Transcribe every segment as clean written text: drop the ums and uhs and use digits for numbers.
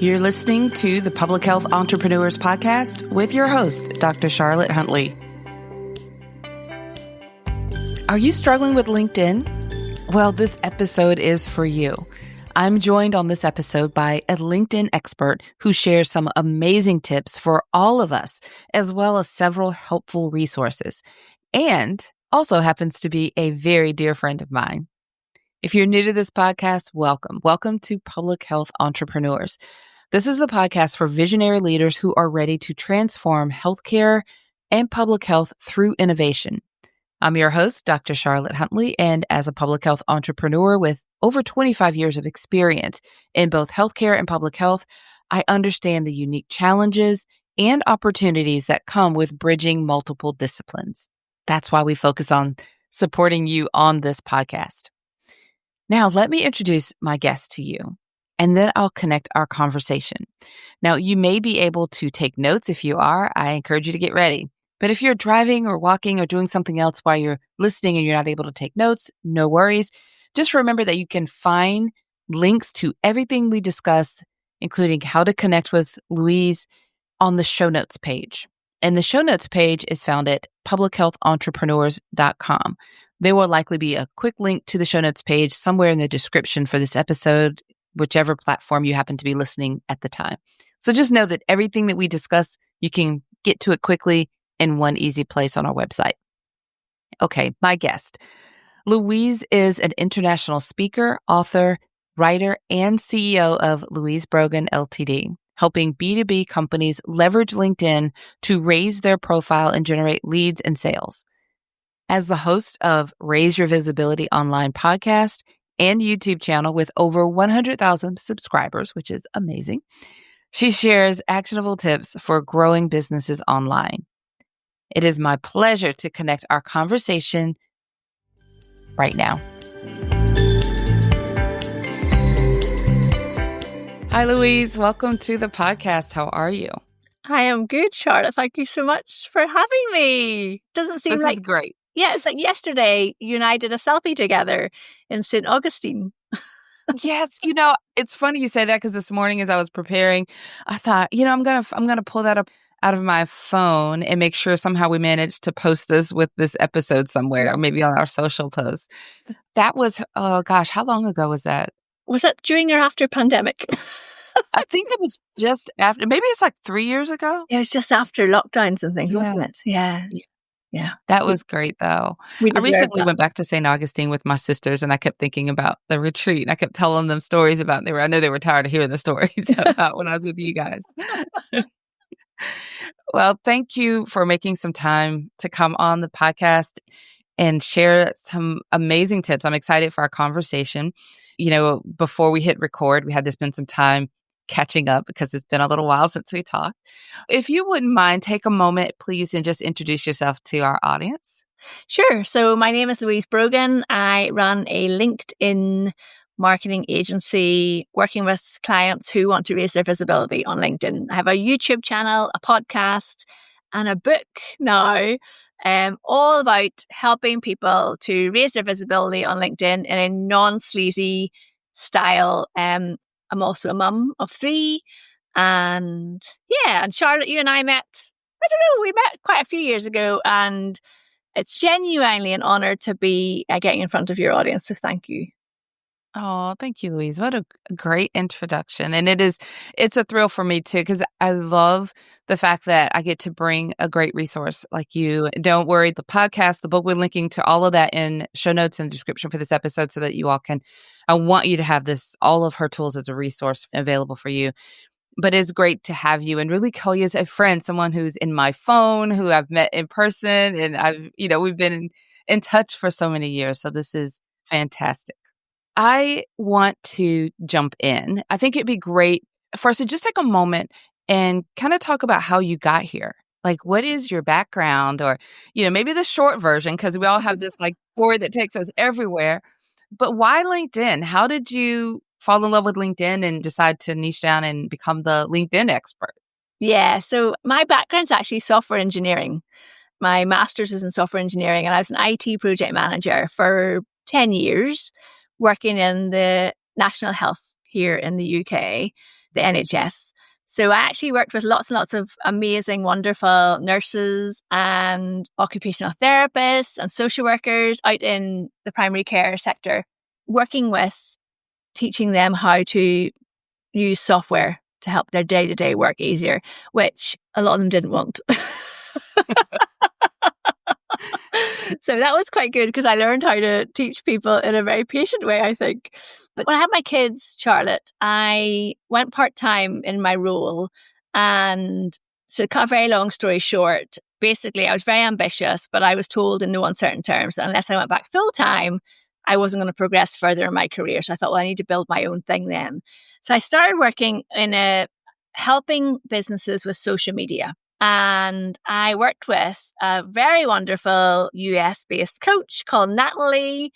You're listening to the Public Health Entrepreneurs Podcast with your host, Dr. Charlotte Huntley. Are you struggling with LinkedIn? Well, this episode is for you. I'm joined on this episode by a LinkedIn expert who shares some amazing tips for all of us, as well as several helpful resources, and also happens to be a very dear friend of mine. If you're new to this podcast, welcome. Welcome to Public Health Entrepreneurs. This is the podcast for visionary leaders who are ready to transform healthcare and public health through innovation. I'm your host, Dr. Charlotte Huntley, and as a public health entrepreneur with over 25 years of experience in both healthcare and public health, I understand the unique challenges and opportunities that come with bridging multiple disciplines. That's why we focus on supporting you on this podcast. Now, let me introduce my guest to you, and then I'll connect our conversation. Now, you may be able to take notes. If you are, I encourage you to get ready. But if you're driving or walking or doing something else while you're listening and you're not able to take notes, no worries. Just remember that you can find links to everything we discuss, including how to connect with Louise, on the show notes page. And the show notes page is found at publichealthentrepreneurs.com. There will likely be a quick link to the show notes page somewhere in the description for this episode, whichever platform you happen to be listening at the time. So just know that everything that we discuss, you can get to it quickly in one easy place on our website. Okay, my guest. Louise is an international speaker, author, writer, and CEO of Louise Brogan Ltd., helping B2B companies leverage LinkedIn to raise their profile and generate leads and sales. As the host of Raise Your Visibility Online podcast and YouTube channel with over 100,000 subscribers, which is amazing, she shares actionable tips for growing businesses online. It is my pleasure to connect our conversation right now. Hi, Louise. Welcome to the podcast. How are you? I am good, Charlotte. Thank you so much for having me. Doesn't seem This is great. Yeah, it's like yesterday you and I did a selfie together in St. Augustine. Yes, it's funny you say that because this morning as I was preparing, I thought, I'm gonna pull that up out of my phone and make sure somehow we managed to post this with this episode somewhere, or maybe on our social post. That was, oh gosh, how long ago was that? Was that during or after pandemic? I think it was just after, maybe it's like 3 years ago. It was just after lockdowns and things, wasn't it? Yeah. That was great, though. I recently went back to St. Augustine with my sisters, and I kept thinking about the retreat. I kept telling them stories about I know they were tired of hearing the stories about when I was with you guys. Well, thank you for making some time to come on the podcast and share some amazing tips. I'm excited for our conversation. Before we hit record, we had to spend some time catching up because it's been a little while since we talked. If you wouldn't mind, take a moment, please, and just introduce yourself to our audience. Sure. So my name is Louise Brogan. I run a LinkedIn marketing agency working with clients who want to raise their visibility on LinkedIn. I have a YouTube channel, a podcast, and a book now, all about helping people to raise their visibility on LinkedIn in a non-sleazy style. I'm also a mum of 3. And Charlotte, you and I met, we met quite a few years ago, and it's genuinely an honor to be getting in front of your audience. So thank you. Oh, thank you, Louise. What a great introduction. And it's a thrill for me too, because I love the fact that I get to bring a great resource like you. Don't worry, the podcast, the book, we're linking to all of that in show notes and description for this episode so that you all can, I want you to have all of her tools as a resource available for you. But it's great to have you and really call you as a friend, someone who's in my phone, who I've met in person, and we've been in touch for so many years. So this is fantastic. I want to jump in. I think it'd be great for us to just take a moment and kind of talk about how you got here. Like, what is your background? Or, maybe the short version, because we all have this story that takes us everywhere. But why LinkedIn? How did you fall in love with LinkedIn and decide to niche down and become the LinkedIn expert? Yeah, so my background's actually software engineering. My master's is in software engineering, and I was an IT project manager for 10 years, working in the National Health here in the UK. the NHS. So I actually worked with lots and lots of amazing, wonderful nurses and occupational therapists and social workers out in the primary care sector, working with teaching them how to use software to help their day-to-day work easier, which a lot of them didn't want. So that was quite good because I learned how to teach people in a very patient way, I think. But when I had my kids, Charlotte, I went part-time in my role. And to cut a very long story short, basically I was very ambitious, but I was told in no uncertain terms that unless I went back full-time, I wasn't going to progress further in my career. So I thought, well, I need to build my own thing then. So I started working in helping businesses with social media. And I worked with a very wonderful US-based coach called Natalie,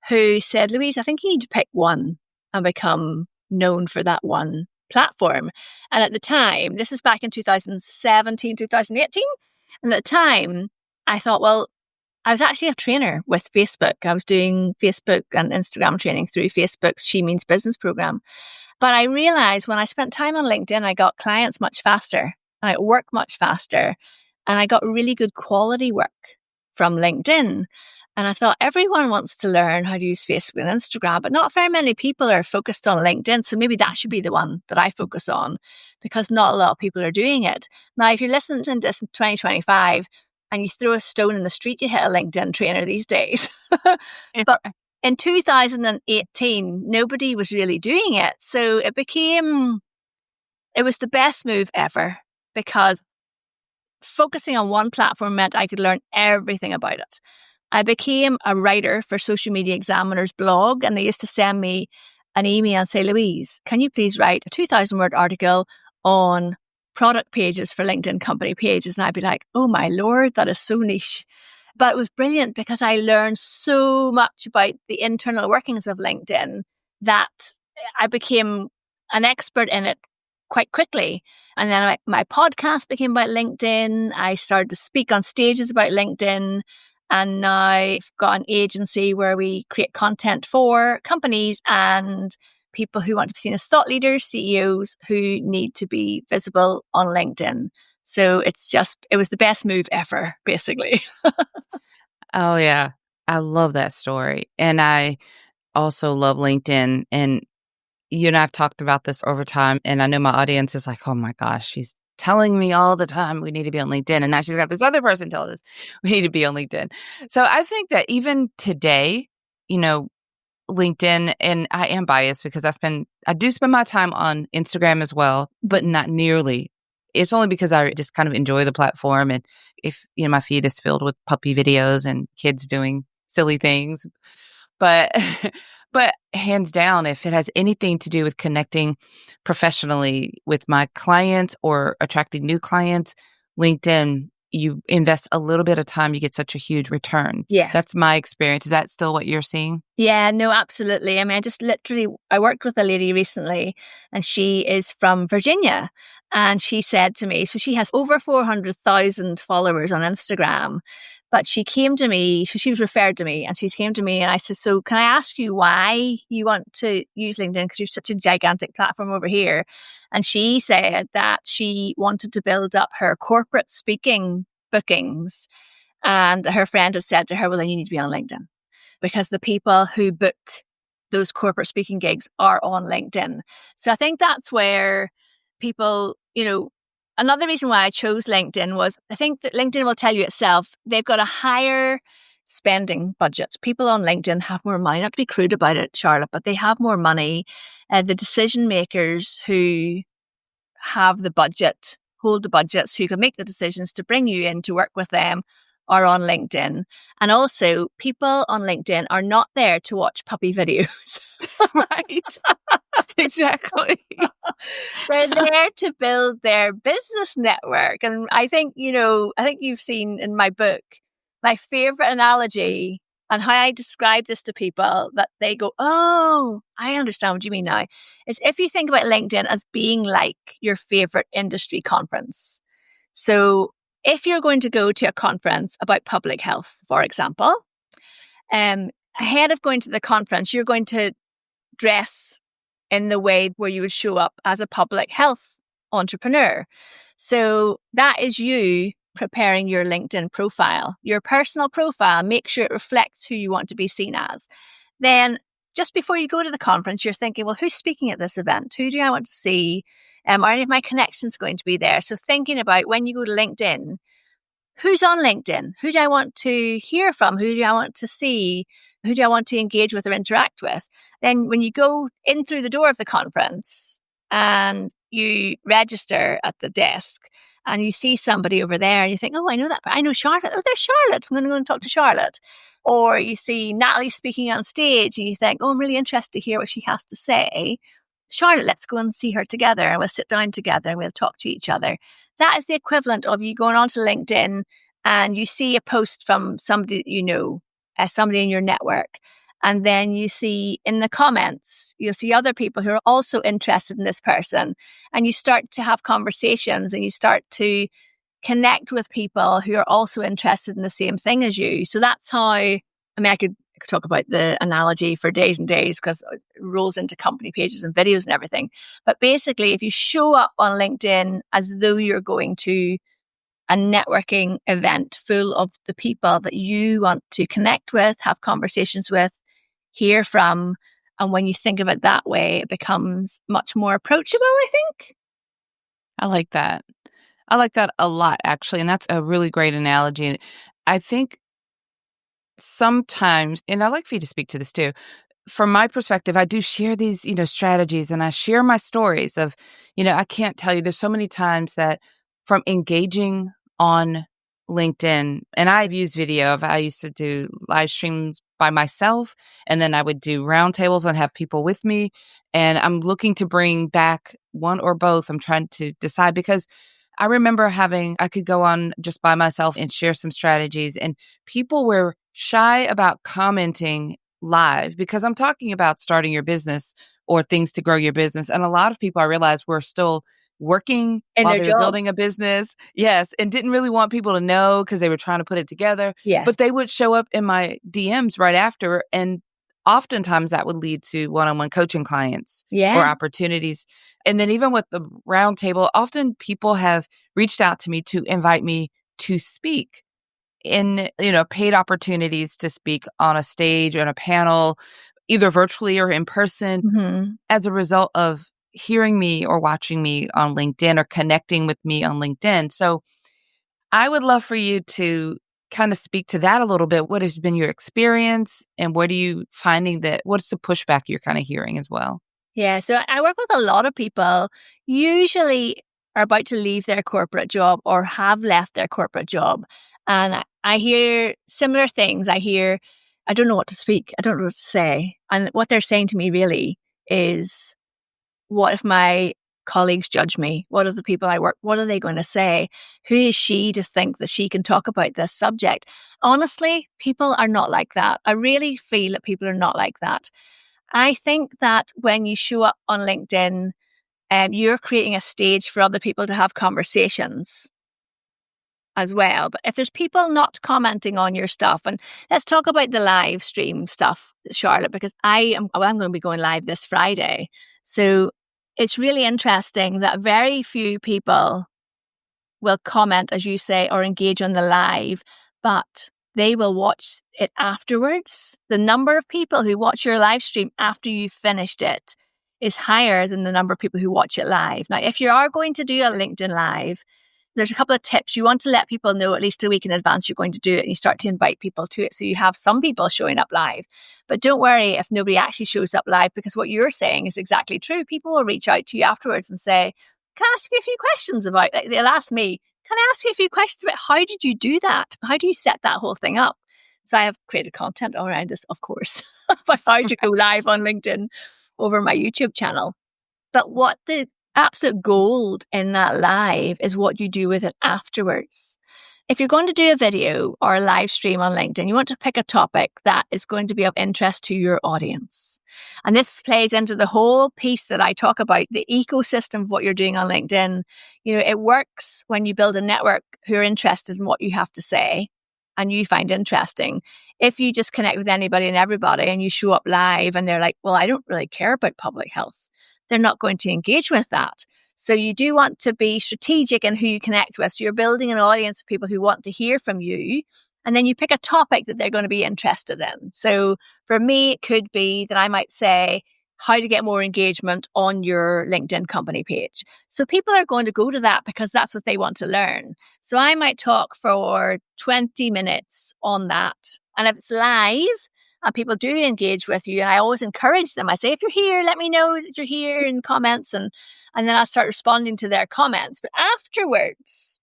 who said, Louise, I think you need to pick one and become known for that one platform. And at the time, this is back in 2017, 2018. And at the time, I thought, well, I was actually a trainer with Facebook. I was doing Facebook and Instagram training through Facebook's She Means Business program. But I realized when I spent time on LinkedIn, I got clients much faster. I work much faster, and I got really good quality work from LinkedIn. And I thought everyone wants to learn how to use Facebook and Instagram, but not very many people are focused on LinkedIn. So maybe that should be the one that I focus on because not a lot of people are doing it. Now, if you're listening to this in 2025 and you throw a stone in the street, you hit a LinkedIn trainer these days. But in 2018, nobody was really doing it. So it was the best move ever. Because focusing on one platform meant I could learn everything about it. I became a writer for Social Media Examiner's blog, and they used to send me an email and say, Louise, can you please write a 2,000-word article on product pages for LinkedIn company pages? And I'd be like, oh my Lord, that is so niche. But it was brilliant because I learned so much about the internal workings of LinkedIn that I became an expert in it quite quickly. And then my podcast became about LinkedIn. I started to speak on stages about LinkedIn. And now I've got an agency where we create content for companies and people who want to be seen as thought leaders, CEOs who need to be visible on LinkedIn. So it was the best move ever, basically. Oh, yeah. I love that story. And I also love LinkedIn. And you and I have talked about this over time, and I know my audience is like, oh my gosh, she's telling me all the time we need to be on LinkedIn. And now she's got this other person telling us we need to be on LinkedIn. So I think that even today, LinkedIn, and I am biased because I do spend my time on Instagram as well, but not nearly. It's only because I just kind of enjoy the platform. And if, my feed is filled with puppy videos and kids doing silly things. But hands down, if it has anything to do with connecting professionally with my clients or attracting new clients, LinkedIn, you invest a little bit of time, you get such a huge return. Yes. That's my experience. Is that still what you're seeing? Yeah, no, absolutely. I mean, I worked with a lady recently and she is from Virginia. And she said to me, so she has over 400,000 followers on Instagram. But she came to me, so she was referred to me, and she came to me and I said, so can I ask you why you want to use LinkedIn because you're such a gigantic platform over here? And she said that she wanted to build up her corporate speaking bookings. And her friend had said to her, well, then you need to be on LinkedIn because the people who book those corporate speaking gigs are on LinkedIn. So I think that's where people, another reason why I chose LinkedIn was I think that LinkedIn will tell you itself, they've got a higher spending budget. People on LinkedIn have more money, not to be crude about it, Charlotte, but they have more money. The decision makers who have the budget, hold the budgets, who can make the decisions to bring you in to work with them are on LinkedIn. And also people on LinkedIn are not there to watch puppy videos. Right. Exactly. They're there to build their business network. And I think you've seen in my book, my favorite analogy and how I describe this to people that they go, oh, I understand what you mean now, is if you think about LinkedIn as being like your favorite industry conference. So if you're going to go to a conference about public health, for example, ahead of going to the conference, you're going to dress in the way where you would show up as a public health entrepreneur. So that is you preparing your LinkedIn profile, your personal profile. Make sure it reflects who you want to be seen as. Then just before you go to the conference, you're thinking, well, who's speaking at this event? Who do I want to see? Are any of my connections going to be there? So thinking about when you go to LinkedIn, who's on LinkedIn? Who do I want to hear from? Who do I want to see? Who do I want to engage with or interact with? Then when you go in through the door of the conference and you register at the desk and you see somebody over there and you think, oh, I know that. I know Charlotte. Oh, there's Charlotte. I'm going to go and talk to Charlotte. Or you see Natalie speaking on stage and you think, oh, I'm really interested to hear what she has to say. Charlotte, let's go and see her together and we'll sit down together and we'll talk to each other. That is the equivalent of you going onto LinkedIn and you see a post from somebody that you know, somebody in your network. And then you see in the comments, you'll see other people who are also interested in this person. And you start to have conversations and you start to connect with people who are also interested in the same thing as you. So that's how, I could talk about the analogy for days and days because it rolls into company pages and videos and everything. But basically, if you show up on LinkedIn as though you're going to a networking event full of the people that you want to connect with, have conversations with, hear from, and when you think of it that way, it becomes much more approachable, I think. I like that. I like that a lot, actually. And that's a really great analogy. I think sometimes, and I'd like for you to speak to this too, from my perspective, I do share these, strategies and I share my stories of, I can't tell you, there's so many times that from engaging on LinkedIn, and I've used video. I used to do live streams by myself, and then I would do roundtables and have people with me. And I'm looking to bring back one or both. I'm trying to decide because I remember I could go on just by myself and share some strategies, and people were shy about commenting live because I'm talking about starting your business or things to grow your business. And a lot of people, I realized, were still working in while their they were job. building a business. Yes. And didn't really want people to know because they were trying to put it together. Yes. But they would show up in my DMs right after. And oftentimes that would lead to one-on-one coaching clients or opportunities. And then even with the roundtable, often people have reached out to me to invite me to speak in, paid opportunities to speak on a stage or on a panel, either virtually or in person, as a result of hearing me or watching me on LinkedIn or connecting with me on LinkedIn. So I would love for you to kind of speak to that a little bit. What has been your experience and what are you finding what's the pushback you're kind of hearing as well? Yeah, so I work with a lot of people, usually are about to leave their corporate job or have left their corporate job. And I hear similar things. I don't know what to speak. I don't know what to say. And what they're saying to me really is, what if my colleagues judge me? What if the people I work, what are they going to say? Who is she to think that she can talk about this subject? Honestly, people are not like that. I really feel that people are not like that. I think that when you show up on LinkedIn, you're creating a stage for other people to have conversations as well. But if there's people not commenting on your stuff, and let's talk about the live stream stuff, Charlotte, because I'm going to be going live this Friday. So it's really interesting that very few people will comment, as you say, or engage on the live, but they will watch it afterwards. The number of people who watch your live stream after you've finished it is higher than the number of people who watch it live. Now, if you are going to do a LinkedIn live, there's a couple of tips. You want to let people know at least a week in advance you're going to do it, and you start to invite people to it so you have some people showing up live. But don't worry if nobody actually shows up live, because what you're saying is exactly true. People will reach out to you afterwards and say, can I ask you a few questions about, like, they'll ask me, can I ask you a few questions about how did you do that? How do you set that whole thing up? So I have created content around this, of course, about how to go live on LinkedIn over my YouTube channel. But what the absolute gold in that live is what you do with it afterwards. If you're going to do a video or a live stream on LinkedIn, you want to pick a topic that is going to be of interest to your audience. And this plays into the whole piece that I talk about, the ecosystem of what you're doing on LinkedIn. It works when you build a network who are interested in what you have to say and you find interesting. If you just connect with anybody and everybody and you show up live and they're like, well, I don't really care about public health, they're not going to engage with that. So you do want to be strategic in who you connect with. So you're building an audience of people who want to hear from you. And then you pick a topic that they're going to be interested in. So for me, it could be that I might say, how to get more engagement on your LinkedIn company page. So people are going to go to that because that's what they want to learn. So I might talk for 20 minutes on that. And if it's live and people do engage with you, and I always encourage them, I say, if you're here, let me know that you're here in comments. And then I start responding to their comments. But afterwards,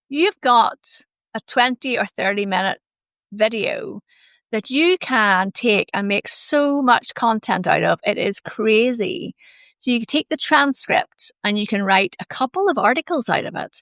you've got a 20 or 30-minute video that you can take and make so much content out of. It is crazy. So you can take the transcript and you can write a couple of articles out of it.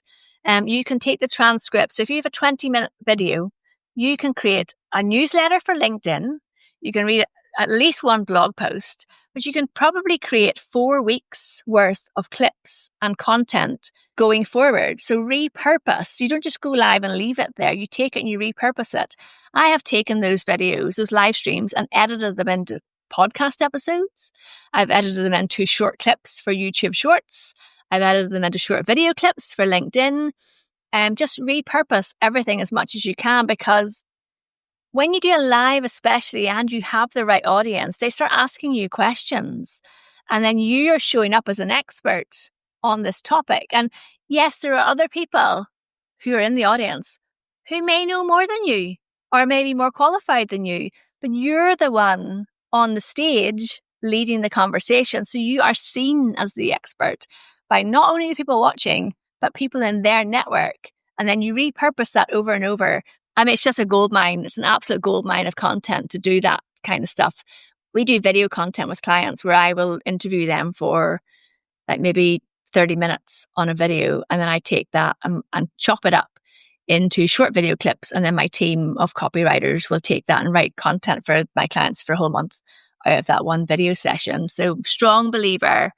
You can take the transcript. So if you have a 20-minute video, you can create a newsletter for LinkedIn. You can read at least one blog post, but you can probably create 4 weeks worth of clips and content going forward. So repurpose. You don't just go live and leave it there. You take it and you repurpose it. I have taken those videos, those live streams, and edited them into podcast episodes. I've edited them into short clips for YouTube Shorts. I've edited them into short video clips for LinkedIn. Just repurpose everything as much as you can, because when you do a live especially and you have the right audience, they start asking you questions. And then you are showing up as an expert on this topic. And yes, there are other people who are in the audience who may know more than you or maybe more qualified than you, but you're the one on the stage leading the conversation. So you are seen as the expert by not only the people watching, but people in their network. And then you repurpose that over and over. I mean, it's just a gold mine. It's an absolute gold mine of content to do that kind of stuff. We do video content with clients where I will interview them for like maybe 30 minutes on a video. And then I take that and chop it up into short video clips. And then my team of copywriters will take that and write content for my clients for a whole month out of that one video session. So strong believer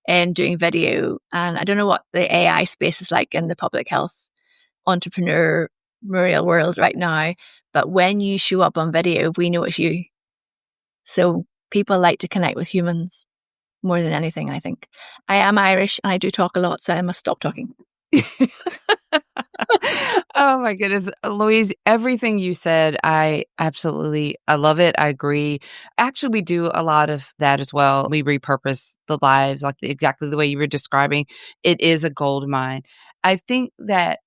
in doing video. And I don't know what the AI space is like in the public health entrepreneurial world right now, but when you show up on video, we know it's you. So people like to connect with humans more than anything, I think. I am Irish and I do talk a lot, so I must stop talking. Oh my goodness. Louise, everything you said, I love it. I agree. Actually, we do a lot of that as well. We repurpose the lives like exactly the way you were describing. It is a gold mine. I think that,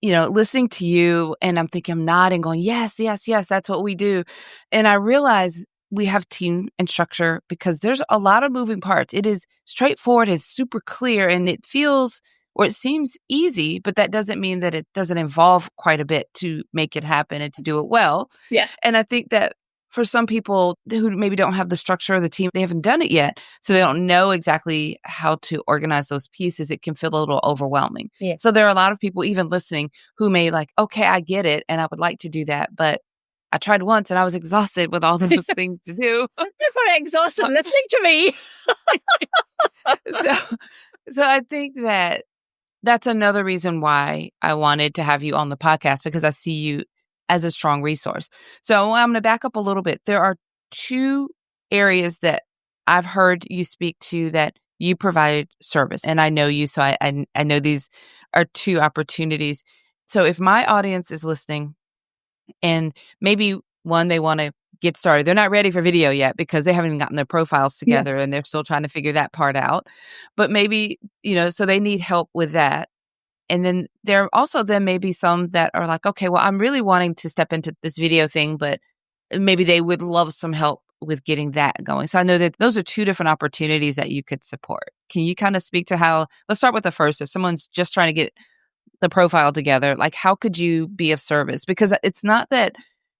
listening to you and I'm thinking, I'm nodding, going, yes, yes, yes, that's what we do. And I realize we have team and structure because there's a lot of moving parts. It is straightforward. It's super clear and it feels or it seems easy, but that doesn't mean that it doesn't involve quite a bit to make it happen and to do it well. Yeah. And I think that for some people who maybe don't have the structure of the team, they haven't done it yet, so they don't know exactly how to organize those pieces. It can feel a little overwhelming. Yeah. So there are a lot of people even listening who may like, okay, I get it, and I would like to do that, but I tried once and I was exhausted with all those things to do. You're very exhausted listening to me. So I think that that's another reason why I wanted to have you on the podcast, because I see you as a strong resource. So I'm going to back up a little bit. There are 2 areas that I've heard you speak to that you provide service, and I know you, so I know these are 2 opportunities. So if my audience is listening and maybe one, they want to get started. They're not ready for video yet because they haven't gotten their profiles together and they're still trying to figure that part out. But maybe, so they need help with that. And then there are also then maybe some that are like, okay, well, I'm really wanting to step into this video thing, but maybe they would love some help with getting that going. So I know that those are 2 different opportunities that you could support. Can you kind of speak to how, let's start with the first. If someone's just trying to get the profile together, like how could you be of service? Because it's not that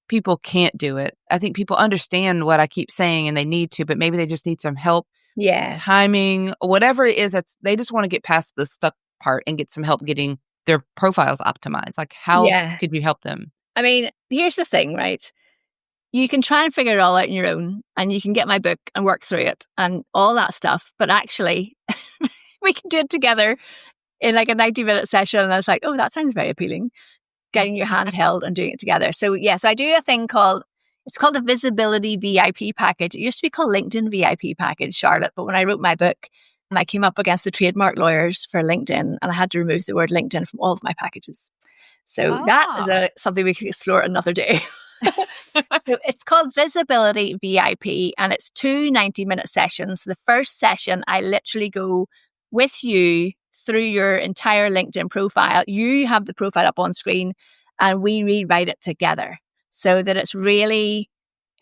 people can't do it. I think people understand what I keep saying and they need to, but maybe they just need some help. Yeah. Timing, whatever it is, they just want to get past the stuck part and get some help getting their profiles optimized. Like how could you help them? I mean, here's the thing, right? You can try and figure it all out on your own and you can get my book and work through it and all that stuff. But actually, we can do it together in like a 90-minute session. And I was like, oh, that sounds very appealing. getting your hand held and doing it together. So yes, I do a thing it's called a visibility VIP package. It used to be called LinkedIn VIP package, Charlotte. But when I wrote my book, I came up against the trademark lawyers for LinkedIn, and I had to remove the word LinkedIn from all of my packages. So that is something we could explore another day. So it's called Visibility VIP, and it's 2 90-minute sessions. The first session, I literally go with you through your entire LinkedIn profile. You have the profile up on screen, and we rewrite it together so that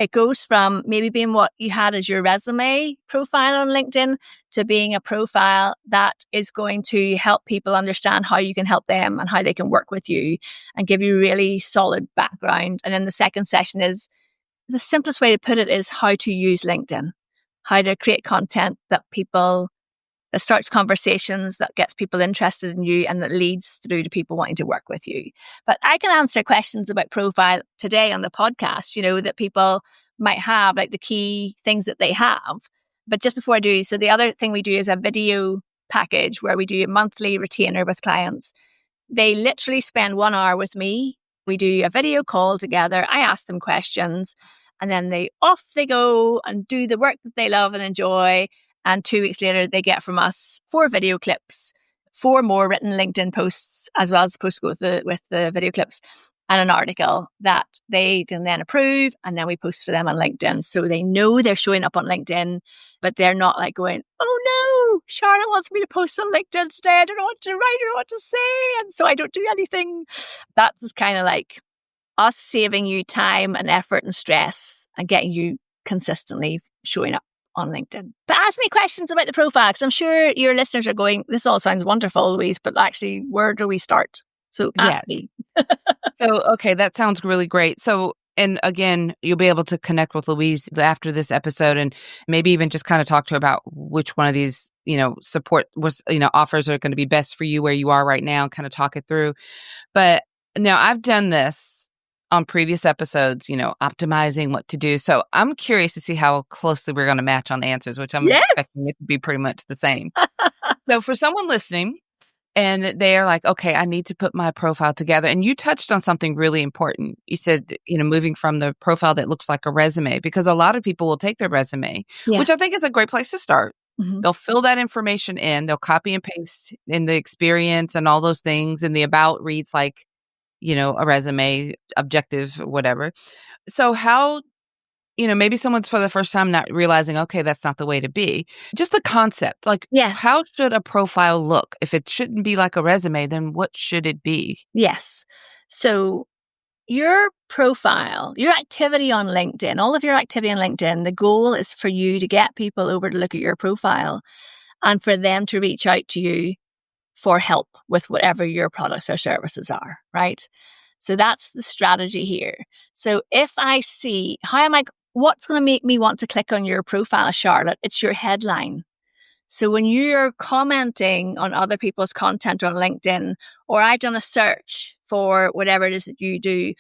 it goes from maybe being what you had as your resume profile on LinkedIn to being a profile that is going to help people understand how you can help them and how they can work with you and give you really solid background. And then the second session is, the simplest way to put it is how to use LinkedIn, how to create content that starts conversations, that gets people interested in you, and that leads through to people wanting to work with you. But I can answer questions about profile today on the podcast, that people might have, like the key things that they have. But just before I do, so the other thing we do is a video package where we do a monthly retainer with clients. They literally spend 1 hour with me. We do a video call together. I ask them questions, and then off they go and do the work that they love and enjoy. And 2 weeks later, they get from us 4 video clips, 4 more written LinkedIn posts, as well as the posts with the video clips, and an article that they can then approve, and then we post for them on LinkedIn. So they know they're showing up on LinkedIn, but they're not like going, oh no, Charlotte wants me to post on LinkedIn today. I don't know what to write or what to say. And so I don't do anything. That's kind of like us saving you time and effort and stress and getting you consistently showing up on LinkedIn. But ask me questions about the profile, because I'm sure your listeners are going, this all sounds wonderful, Louise, but actually, where do we start? So ask me. So, okay, that sounds really great. So, and again, you'll be able to connect with Louise after this episode and maybe even just kind of talk to her about which one of these, support offers are going to be best for you where you are right now, and kind of talk it through. But now I've done this on previous episodes, optimizing what to do. So I'm curious to see how closely we're going to match on answers, which I'm expecting it to be pretty much the same. So for someone listening and they're like, okay, I need to put my profile together. And you touched on something really important. You said, moving from the profile that looks like a resume, because a lot of people will take their resume, which I think is a great place to start. Mm-hmm. They'll fill that information in, they'll copy and paste in the experience and all those things. And the about reads like, a resume, objective, whatever. So how, maybe someone's for the first time not realizing, okay, that's not the way to be. Just the concept, like, how should a profile look? If it shouldn't be like a resume, then what should it be? Yes. So your profile, your activity on LinkedIn, all of your activity on LinkedIn, the goal is for you to get people over to look at your profile and for them to reach out to you for help with whatever your products or services are, right? So that's the strategy here. So if I see, what's going to make me want to click on your profile, Charlotte? It's your headline. So when you're commenting on other people's content on LinkedIn, or I've done a search for whatever it is that you do,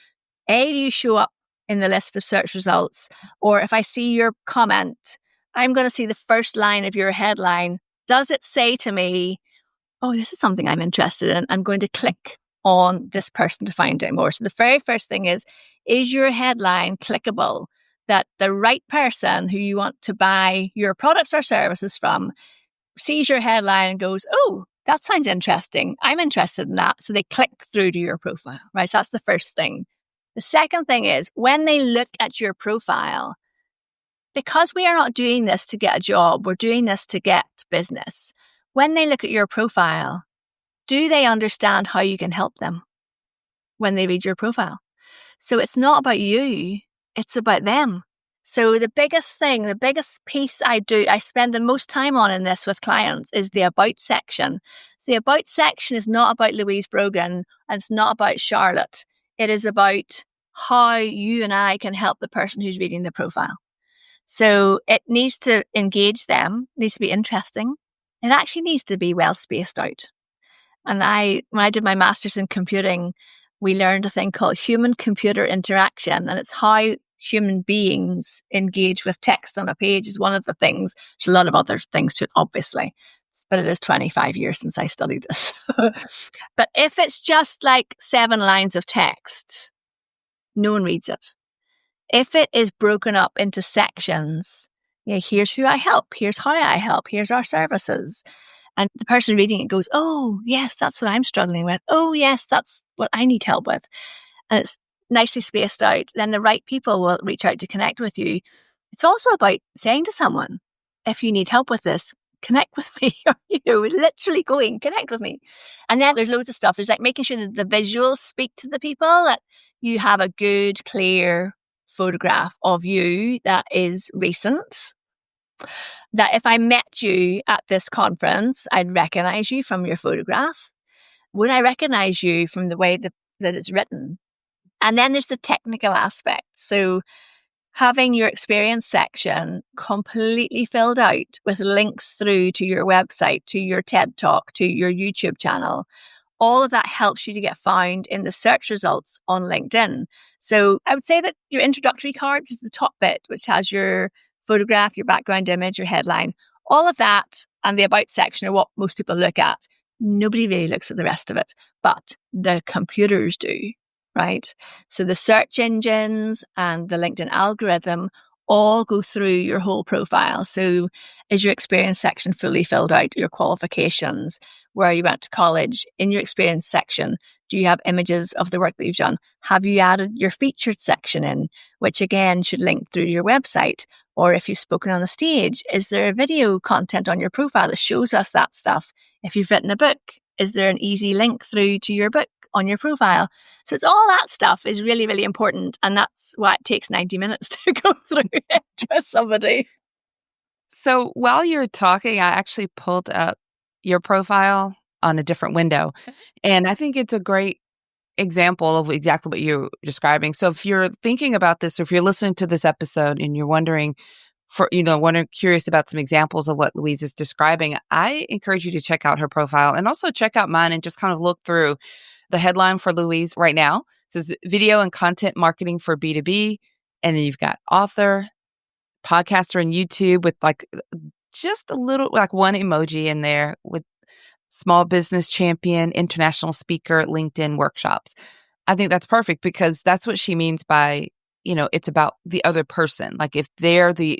do you show up in the list of search results? Or if I see your comment, I'm going to see the first line of your headline. Does it say to me, oh, this is something I'm interested in, I'm going to click on this person to find out more? So the very first thing is your headline clickable, that the right person who you want to buy your products or services from sees your headline and goes, oh, that sounds interesting. I'm interested in that. So they click through to your profile, right? So that's the first thing. The second thing is when they look at your profile, because we are not doing this to get a job, we're doing this to get business. When they look at your profile, do they understand how you can help them when they read your profile? So it's not about you, it's about them. So the biggest piece I spend the most time on in this with clients is the about section. The about section is not about Louise Brogan, and it's not about Charlotte. It is about how you and I can help the person who's reading the profile. So it needs to engage them, needs to be interesting. It actually needs to be well spaced out. And when I did my master's in computing, we learned a thing called human-computer interaction, and it's how human beings engage with text on a page is one of the things. There's a lot of other things to it, obviously. but it is 25 years since I studied this. But if it's just like 7 lines of text, no one reads it. If it is broken up into sections, here's who I help, here's how I help, here's our services. And the person reading it goes, oh, yes, that's what I'm struggling with. Oh, yes, that's what I need help with. And it's nicely spaced out. Then the right people will reach out to connect with you. It's also about saying to someone, if you need help with this, connect with me. Literally going, connect with me. And then there's loads of stuff. There's like making sure that the visuals speak to the people, that you have a good, clear photograph of you that is recent. That if I met you at this conference, I'd recognize you from your photograph. Would I recognize you from the way that it's written? And then there's the technical aspect. So having your experience section completely filled out with links through to your website, to your TED Talk, to your YouTube channel, all of that helps you to get found in the search results on LinkedIn. So I would say that your introductory card is the top bit, which has your photograph, your background image, your headline, all of that, and the about section are what most people look at. Nobody really looks at the rest of it, but the computers do, right? So the search engines and the LinkedIn algorithm all go through your whole profile. So is your experience section fully filled out? Your qualifications, where you went to college? In your experience section, do you have images of the work that you've done? Have you added your featured section in, which again should link through your website? Or if you've spoken on a stage, is there a video content on your profile that shows us that stuff? If you've written a book, is there an easy link through to your book on your profile? So it's all that stuff is really, really important. And that's why it takes 90 minutes to go through it with somebody. So while you're talking, I actually pulled up your profile on a different window. And I think it's a great example of exactly what you're describing. So if you're thinking about this, or if you're listening to this episode and you're wondering, curious about some examples of what Louise is describing, I encourage you to check out her profile and also check out mine and just kind of look through the headline for Louise right now. It says video and content marketing for B2B. And then you've got author, podcaster, and YouTube with like just a little, like one emoji in there with small business champion, international speaker, LinkedIn workshops. I think that's perfect because that's what she means by, it's about the other person. Like if they're the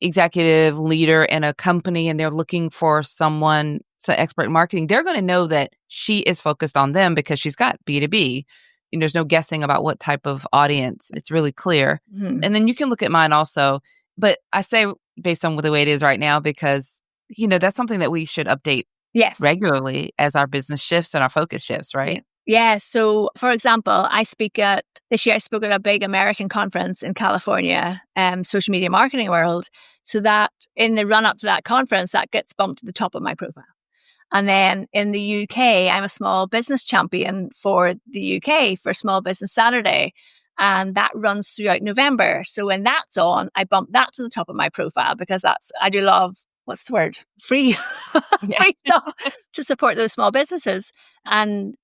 executive leader in a company and they're looking for someone, expert in marketing, they're going to know that she is focused on them because she's got B2B. And there's no guessing about what type of audience. It's really clear. Mm-hmm. And then you can look at mine also. But I say based on the way it is right now because, that's something that we should update regularly as our business shifts and our focus shifts, right? Yeah. So, for example, this year I spoke at a big American conference in California, social media marketing world. So that in the run up to that conference, that gets bumped to the top of my profile. And then in the UK, I'm a small business champion for the UK for Small Business Saturday. And that runs throughout November. So when that's on, I bump that to the top of my profile because I do love, what's the word? Free stuff to support those small businesses. And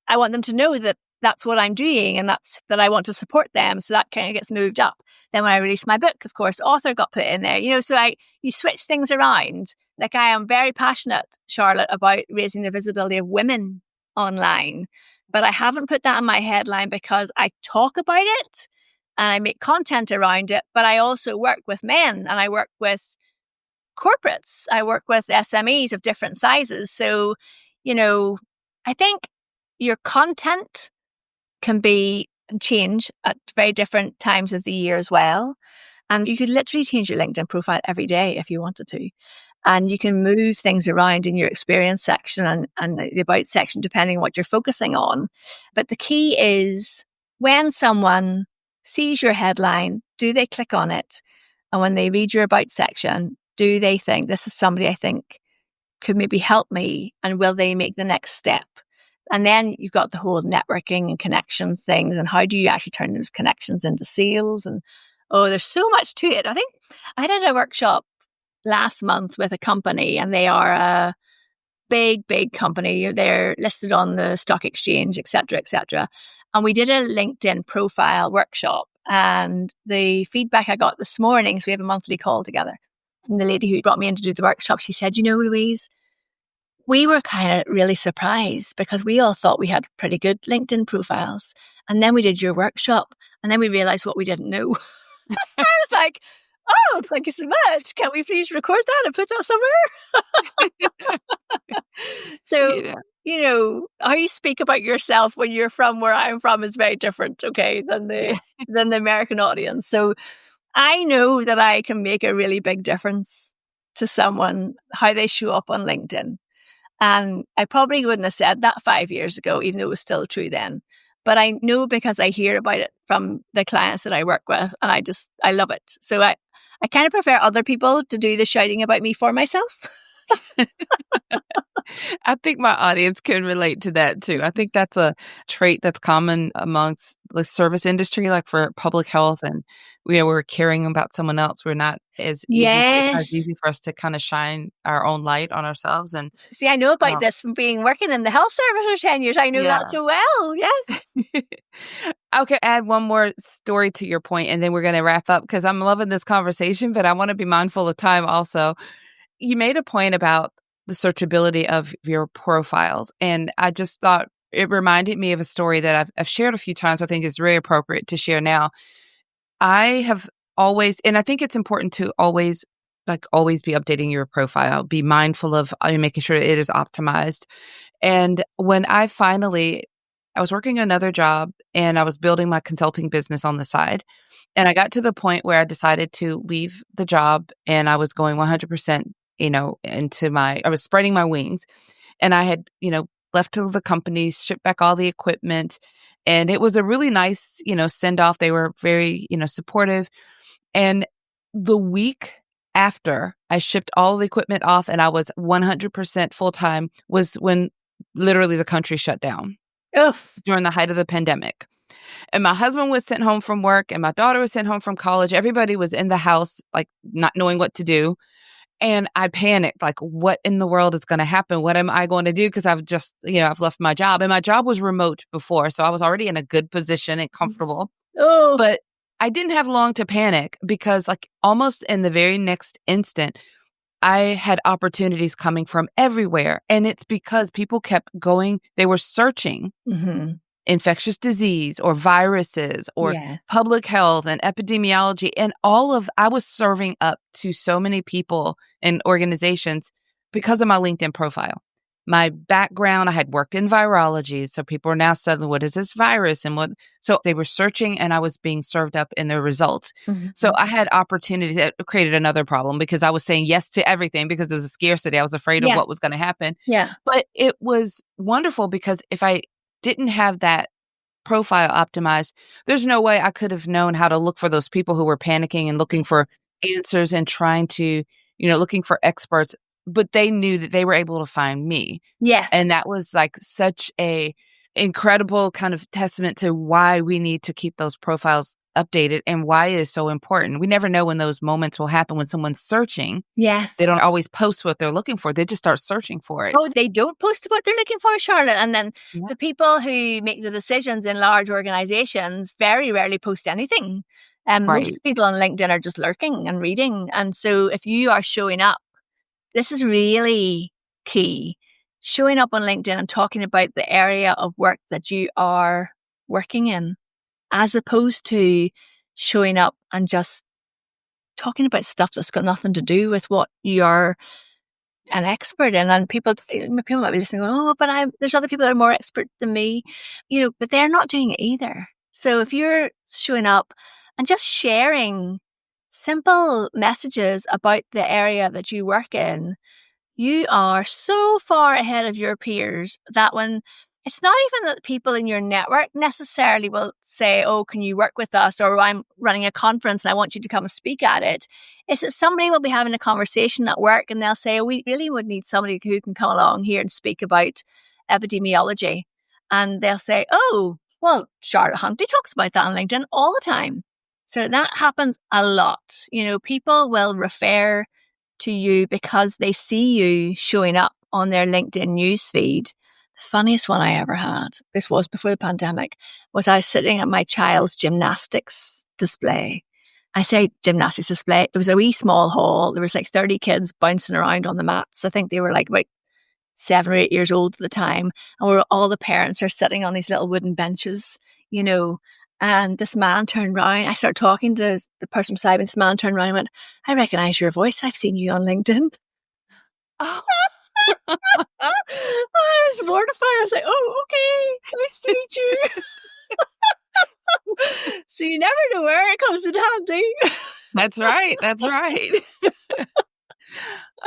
I want them to know that that's what I'm doing and that I want to support them. So that kind of gets moved up. Then when I released my book, of course, author got put in there, so you switch things around. Like I am very passionate, Charlotte, about raising the visibility of women online, but I haven't put that in my headline because I talk about it and I make content around it, but I also work with men and I work with corporates. I work with SMEs of different sizes. So, I think your content can change at very different times of the year as well. And you could literally change your LinkedIn profile every day if you wanted to. And you can move things around in your experience section and the about section, depending on what you're focusing on. But the key is when someone sees your headline, do they click on it? And when they read your about section, do they think this is somebody I think could maybe help me? And will they make the next step? And then you've got the whole networking and connections things. And how do you actually turn those connections into sales? And there's so much to it. I think I did a workshop last month with a company, and they are a big, big company. They're listed on the stock exchange, et cetera, et cetera. And we did a LinkedIn profile workshop. And the feedback I got this morning, so we have a monthly call together, from the lady who brought me in to do the workshop, she said, Louise, we were kind of really surprised because we all thought we had pretty good LinkedIn profiles. And then we did your workshop and then we realized what we didn't know. I was like, oh, thank you so much. Can we please record that and put that somewhere? So, Yeah. you know, how you speak about yourself when you're from where I'm from is very different, okay, than the American audience. So I know that I can make a really big difference to someone, how they show up on LinkedIn. And I probably wouldn't have said that 5 years ago, even though it was still true then. But I know because I hear about it from the clients that I work with, and I love it. So I kind of prefer other people to do the shouting about me for myself. I think my audience can relate to that too. I think that's a trait that's common amongst the service industry, like for public health, and we're caring about someone else. We're not as easy. It's not as easy for us to kind of shine our own light on ourselves. And see, I know about this from working in the health service for 10 years. I know that so well. Yes. Okay, add one more story to your point, and then we're going to wrap up because I'm loving this conversation, but I want to be mindful of time also. You made a point about the searchability of your profiles, and I just thought it reminded me of a story that I've shared a few times. I think is very appropriate to share now. I have always, and I think it's important to always be updating your profile, be mindful of making sure it is optimized. And when I was working another job and I was building my consulting business on the side. And I got to the point where I decided to leave the job and I was going 100%, I was spreading my wings, and I had, left to the company, shipped back all the equipment. And it was a really nice, send off. They were very, supportive. And the week after I shipped all the equipment off and I was 100% full time was when literally the country shut down. Oof. During the height of the pandemic. And my husband was sent home from work and my daughter was sent home from college. Everybody was in the house, like not knowing what to do. And I panicked, like, what in the world is going to happen? What am I going to do? Because I've just, I've left my job, and my job was remote before. So I was already in a good position and comfortable. Oh. But I didn't have long to panic because like almost in the very next instant, I had opportunities coming from everywhere. And it's because people kept going. They were searching infectious disease or viruses or public health and epidemiology. And I was serving up to so many people and organizations because of my LinkedIn profile. My background, I had worked in virology. So people are now suddenly, what is this virus? And so they were searching and I was being served up in their results. So I had opportunities that created another problem because I was saying yes to everything because there's a scarcity. I was afraid of what was going to happen. Yeah. But it was wonderful because if I didn't have that profile optimized, there's no way I could have known how to look for those people who were panicking and looking for answers and trying to, looking for experts. But they knew that they were able to find me. Yeah. And that was like such a incredible kind of testament to why we need to keep those profiles updated and why it is so important. We never know when those moments will happen when someone's searching. Yes. They don't always post what they're looking for. They just start searching for it. Oh, they don't post what they're looking for, Charlotte. And then the people who make the decisions in large organizations very rarely post anything. Most people on LinkedIn are just lurking and reading. And so if you are showing up, this is really key. Showing up on LinkedIn and talking about the area of work that you are working in, as opposed to showing up and just talking about stuff that's got nothing to do with what you're an expert in. And people might be listening, going, oh, but there's other people that are more expert than me, but they're not doing it either. So if you're showing up and just sharing simple messages about the area that you work in, you are so far ahead of your peers that when it's not even that people in your network necessarily will say, oh, can you work with us? Or I'm running a conference and I want you to come and speak at it. It's that somebody will be having a conversation at work and they'll say, oh, we really would need somebody who can come along here and speak about epidemiology. And they'll say, oh, well, Charlotte Huntley talks about that on LinkedIn all the time. So that happens a lot. People will refer to you because they see you showing up on their LinkedIn newsfeed. The funniest one I ever had, this was before the pandemic, was I was sitting at my child's gymnastics display. I say gymnastics display. There was a wee small hall. There was like 30 kids bouncing around on the mats. I think they were like about 7 or 8 years old at the time, and all the parents are sitting on these little wooden benches, and this man turned round. I started talking to the person beside me. This man turned around and went, "I recognise your voice. I've seen you on LinkedIn." Oh. I was mortified. I was like, "Oh, okay. Nice to meet you." So you never know where it comes in handy. That's right. That's right.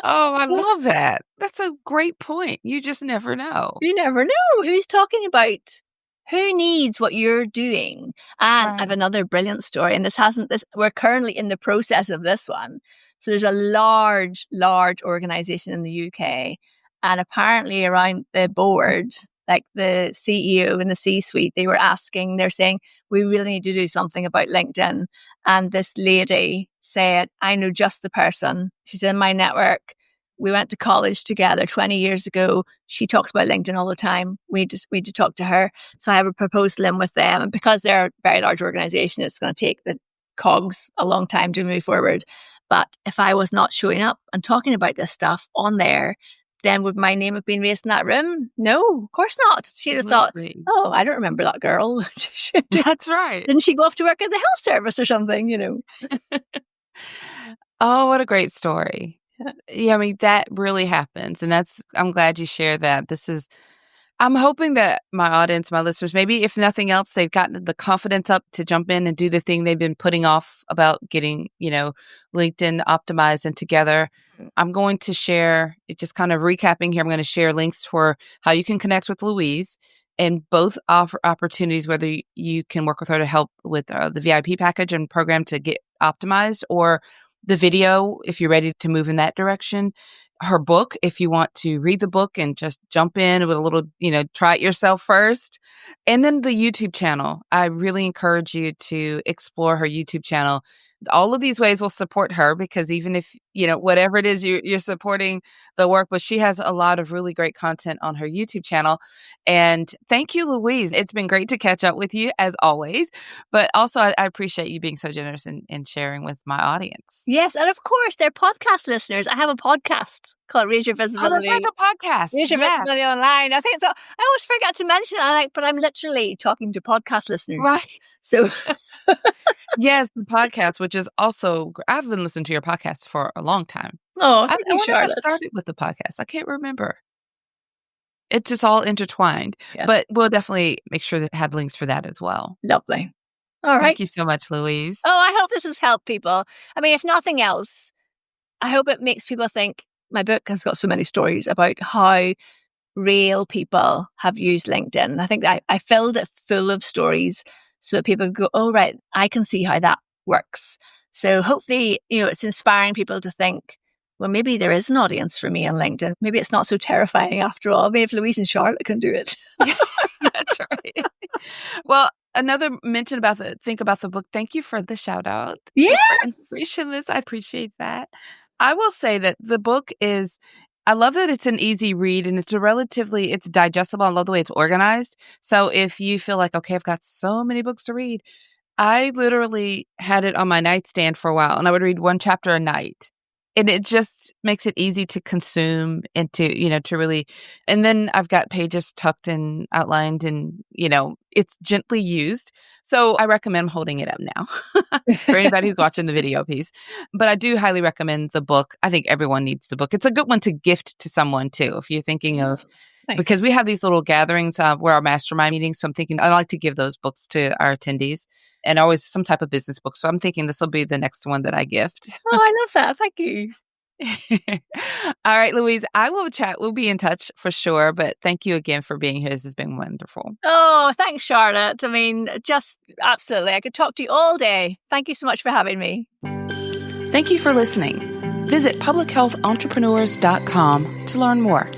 Oh, I love that. That's a great point. You just never know. You never know who's talking about who needs what you're doing. And I have another brilliant story, and we're currently in the process of this one. So there's a large organization in the UK, and apparently around the board, like the CEO and the C-suite, they're saying, we really need to do something about LinkedIn. And this lady said, I know just the person. She's in my network. We went to college together 20 years ago. She talks about LinkedIn all the time. We need to talk to her. So I have a proposal in with them. And because they're a very large organization, it's going to take the cogs a long time to move forward. But if I was not showing up and talking about this stuff on there, then would my name have been raised in that room? No, of course not. She'd have thought, oh, I don't remember that girl. That's right. Didn't she go off to work at the health service or something, Oh, what a great story. Yeah, I mean, that really happens. And I'm glad you shared that. I'm hoping that my audience, my listeners, maybe if nothing else, they've gotten the confidence up to jump in and do the thing they've been putting off about getting, LinkedIn optimized and together. I'm going to share, just kind of recapping here, I'm going to share links for how you can connect with Louise, and both offer opportunities, whether you can work with her to help with the VIP package and program to get optimized, or the video if you're ready to move in that direction. Her book, if you want to read the book and just jump in with a little, try it yourself first. And then the YouTube channel. I really encourage you to explore her YouTube channel. All of these ways will support her, because even if, whatever it is, you're supporting the work, but she has a lot of really great content on her YouTube channel. And thank you, Louise. It's been great to catch up with you as always, but also I appreciate you being so generous in sharing with my audience. Yes. And of course, they're podcast listeners. I have a podcast called Raise Your Visibility. Oh, that's like a podcast. Raise Your Visibility Online. I think so. I always forget to mention it, but I'm literally talking to podcast listeners. Right. So yes, the podcast, which is also, I've been listening to your podcast for a long time. Oh, I wonder if I started with the podcast. I can't remember. It's just all intertwined. Yes. But we'll definitely make sure to have links for that as well. Lovely. All right. Thank you so much, Louise. Oh, I hope this has helped people. I mean, if nothing else, I hope it makes people think. My book has got so many stories about how real people have used LinkedIn. I think that I filled it full of stories so that people go, oh, right, I can see how that works. So hopefully, it's inspiring people to think, well, maybe there is an audience for me on LinkedIn. Maybe it's not so terrifying after all. Maybe if Louise and Charlotte can do it. That's right. Well, another mention think about the book. Thank you for the shout out. Yeah. For inspiration list. I appreciate that. I will say that the book I love that it's an easy read, and it's digestible. I love the way it's organized. So if you feel like, okay, I've got so many books to read, I literally had it on my nightstand for a while, and I would read one chapter a night. And it just makes it easy to consume and to really, and then I've got pages tucked and outlined, and, it's gently used. So I recommend holding it up now for anybody who's watching the video piece. But I do highly recommend the book. I think everyone needs the book. It's a good one to gift to someone too, if you're thinking of, nice. Because we have these little gatherings where our mastermind meetings. So I'm thinking I like to give those books to our attendees, and always some type of business book. So I'm thinking this will be the next one that I gift. Oh, I love that. Thank you. All right, Louise, I will chat. We'll be in touch for sure. But thank you again for being here. This has been wonderful. Oh, thanks, Charlotte. I mean, just absolutely. I could talk to you all day. Thank you so much for having me. Thank you for listening. Visit publichealthentrepreneurs.com to learn more.